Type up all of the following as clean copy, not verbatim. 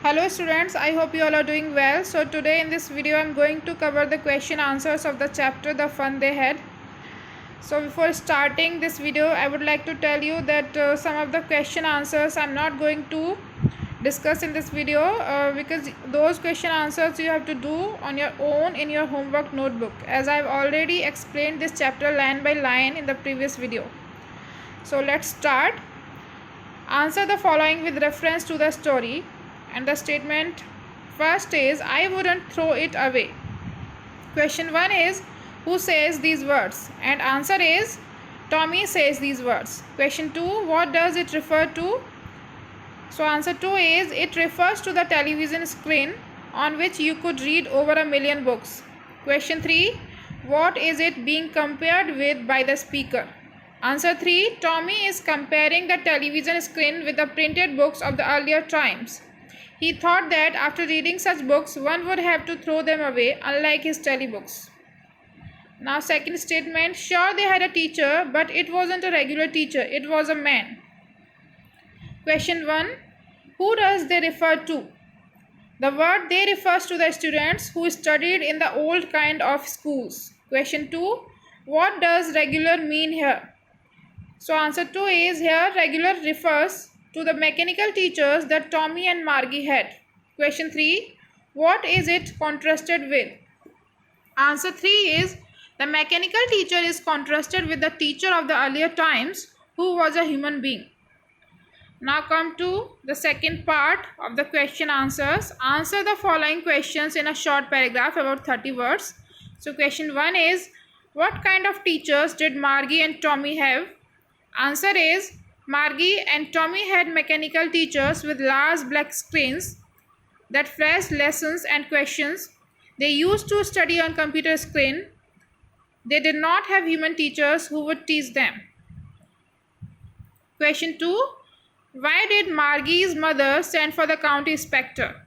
Hello students, I hope you all are doing well. So today in this video I am going to cover the question answers of the chapter The Fun They Had. So before starting this video I would like to tell you that some of the question answers I am not going to discuss in this video because those question answers you have to do on your own in your homework notebook, as I have already explained this chapter line by line in the previous video. So let's start. Answer the following with reference to the story. And the statement first is, I wouldn't throw it away. Question 1 is, who says these words? And answer is, Tommy says these words. Question 2, what does it refer to? So answer 2 is, it refers to the television screen on which you could read over 1 million books. Question 3, what is it being compared with by the speaker? Answer 3, Tommy is comparing the television screen with the printed books of the earlier times. He thought that after reading such books, one would have to throw them away, unlike his telebooks. Now, second statement, sure they had a teacher, but it wasn't a regular teacher, it was a man. Question 1, who does they refer to? The word they refers to the students who studied in the old kind of schools. Question 2, what does regular mean here? So answer 2 is, here regular refers to the mechanical teachers that Tommy and Margie had. Question 3, what is it contrasted with? Answer 3 is, the mechanical teacher is contrasted with the teacher of the earlier times who was a human being. Now come to the second part of the question answers. Answer the following questions in a short paragraph, about 30 words. So question 1 is, what kind of teachers did Margie and Tommy have? Answer is, Margie and Tommy had mechanical teachers with large black screens that flashed lessons and questions. They used to study on computer screen. They did not have human teachers who would teach them. Question 2. Why did Margie's mother send for the county inspector?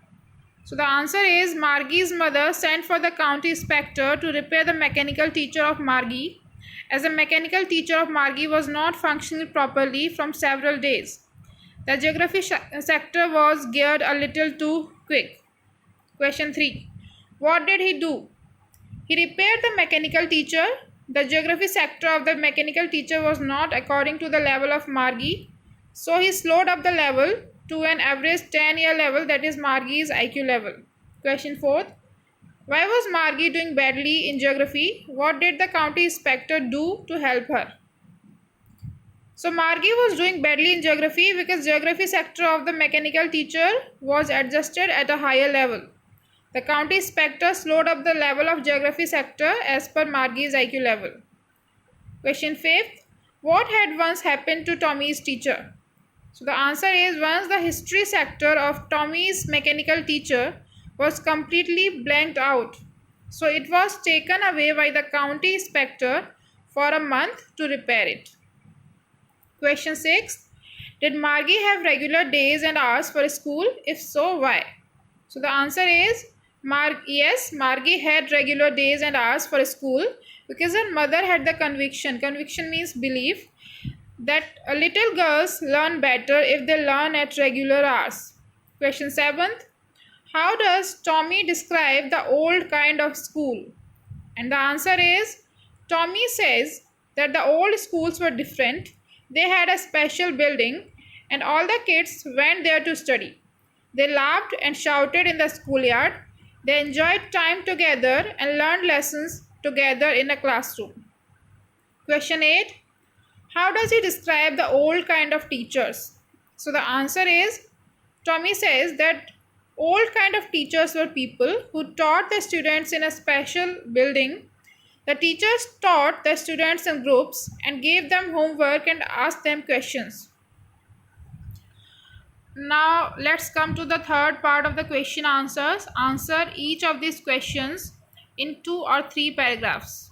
So the answer is, Margie's mother sent for the county inspector to repair the mechanical teacher of Margie, as the mechanical teacher of Margie was not functioning properly from several days. The geography sector was geared a little too quick. Question 3. What did he do? He repaired the mechanical teacher. The geography sector of the mechanical teacher was not according to the level of Margie, so he slowed up the level to an average 10-year level, that is Margie's IQ level. Question 4. Why was Margie doing badly in geography? What did the county inspector do to help her? So Margie was doing badly in geography because geography sector of the mechanical teacher was adjusted at a higher level. The county inspector slowed up the level of geography sector as per Margie's IQ level. Question 5. What had once happened to Tommy's teacher? So the answer is, once the history sector of Tommy's mechanical teacher was completely blanked out, so it was taken away by the county inspector for a month to repair it. Question 6. Did Margie have regular days and hours for school? If so, why? So the answer is, yes, Margie had regular days and hours for school because her mother had the conviction means belief, that little girls learn better if they learn at regular hours. Question 7. How does Tommy describe the old kind of school? And the answer is, Tommy says that the old schools were different. They had a special building and all the kids went there to study. They laughed and shouted in the schoolyard. They enjoyed time together and learned lessons together in a classroom. Question 8. How does he describe the old kind of teachers? So the answer is, Tommy says that old kind of teachers were people who taught the students in a special building. The teachers taught the students in groups and gave them homework and asked them questions. Now let's come to the third part of the question answers. Answer each of these questions in 2 or 3 paragraphs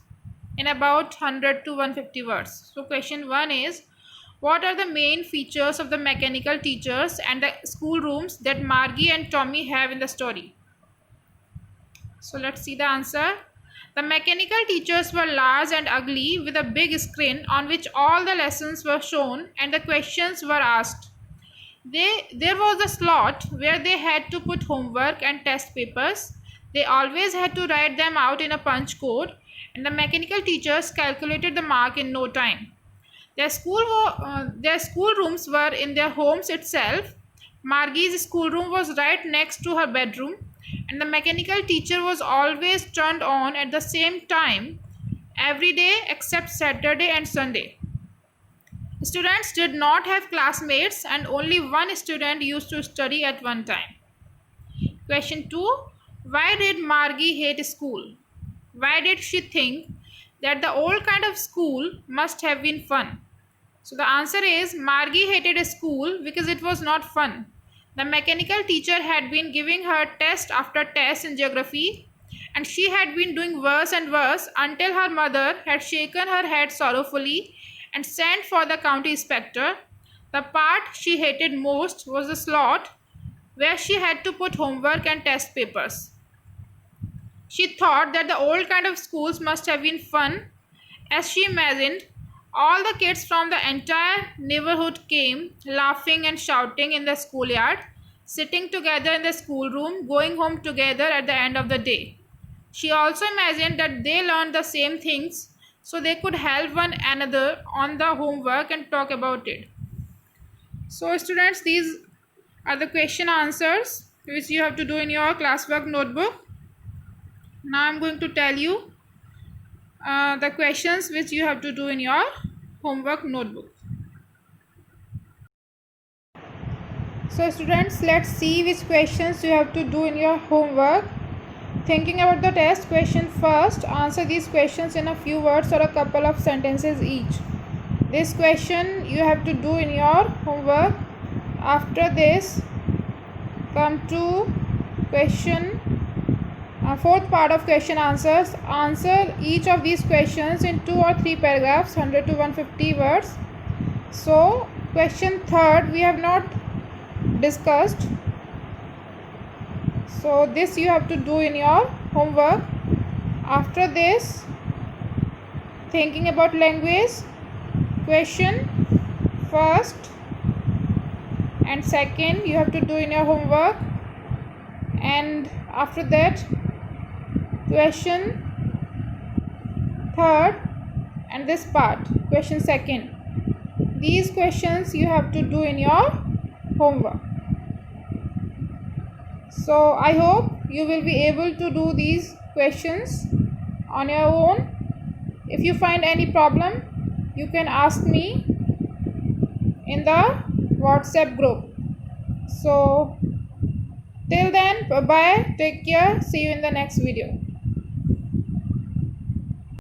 in about 100 to 150 words. So question 1 is, what are the main features of the mechanical teachers and the schoolrooms that Margie and Tommy have in the story? So let's see the answer. The mechanical teachers were large and ugly with a big screen on which all the lessons were shown and the questions were asked. There was a slot where they had to put homework and test papers. They always had to write them out in a punch code, and the mechanical teachers calculated the mark in no time. Their schoolrooms were in their homes itself. Margie's schoolroom was right next to her bedroom, and the mechanical teacher was always turned on at the same time every day except Saturday and Sunday. Students did not have classmates, and only one student used to study at one time. Question 2. Why did Margie hate school? Why did she think that the old kind of school must have been fun? So the answer is Margie hated school because it was not fun. The mechanical teacher had been giving her test after test in geography, and she had been doing worse and worse until her mother had shaken her head sorrowfully and sent for the county inspector. The part she hated most was the slot where she had to put homework and test papers. She thought that the old kind of schools must have been fun. As she imagined, all the kids from the entire neighborhood came, laughing and shouting in the schoolyard, sitting together in the schoolroom, going home together at the end of the day. She also imagined that they learned the same things so they could help one another on the homework and talk about it. So students, these are the question answers which you have to do in your classwork notebook. Now I'm going to tell you the questions which you have to do in your homework notebook. So students, let's see which questions you have to do in your homework. Thinking about the test question first, answer these questions in a few words or a couple of sentences each. This question you have to do in your homework. After this, come to question fourth part of question answers. Answer each of these questions in 2 or 3 paragraphs, 100 to 150 words. So question third we have not discussed, so this you have to do in your homework. After this, thinking about language question first and second you have to do in your homework, and after that question third and this part question second. These questions you have to do in your homework. So I hope you will be able to do these questions on your own. If you find any problem, you can ask me in the WhatsApp group. So till then, bye bye, take care, see you in the next video.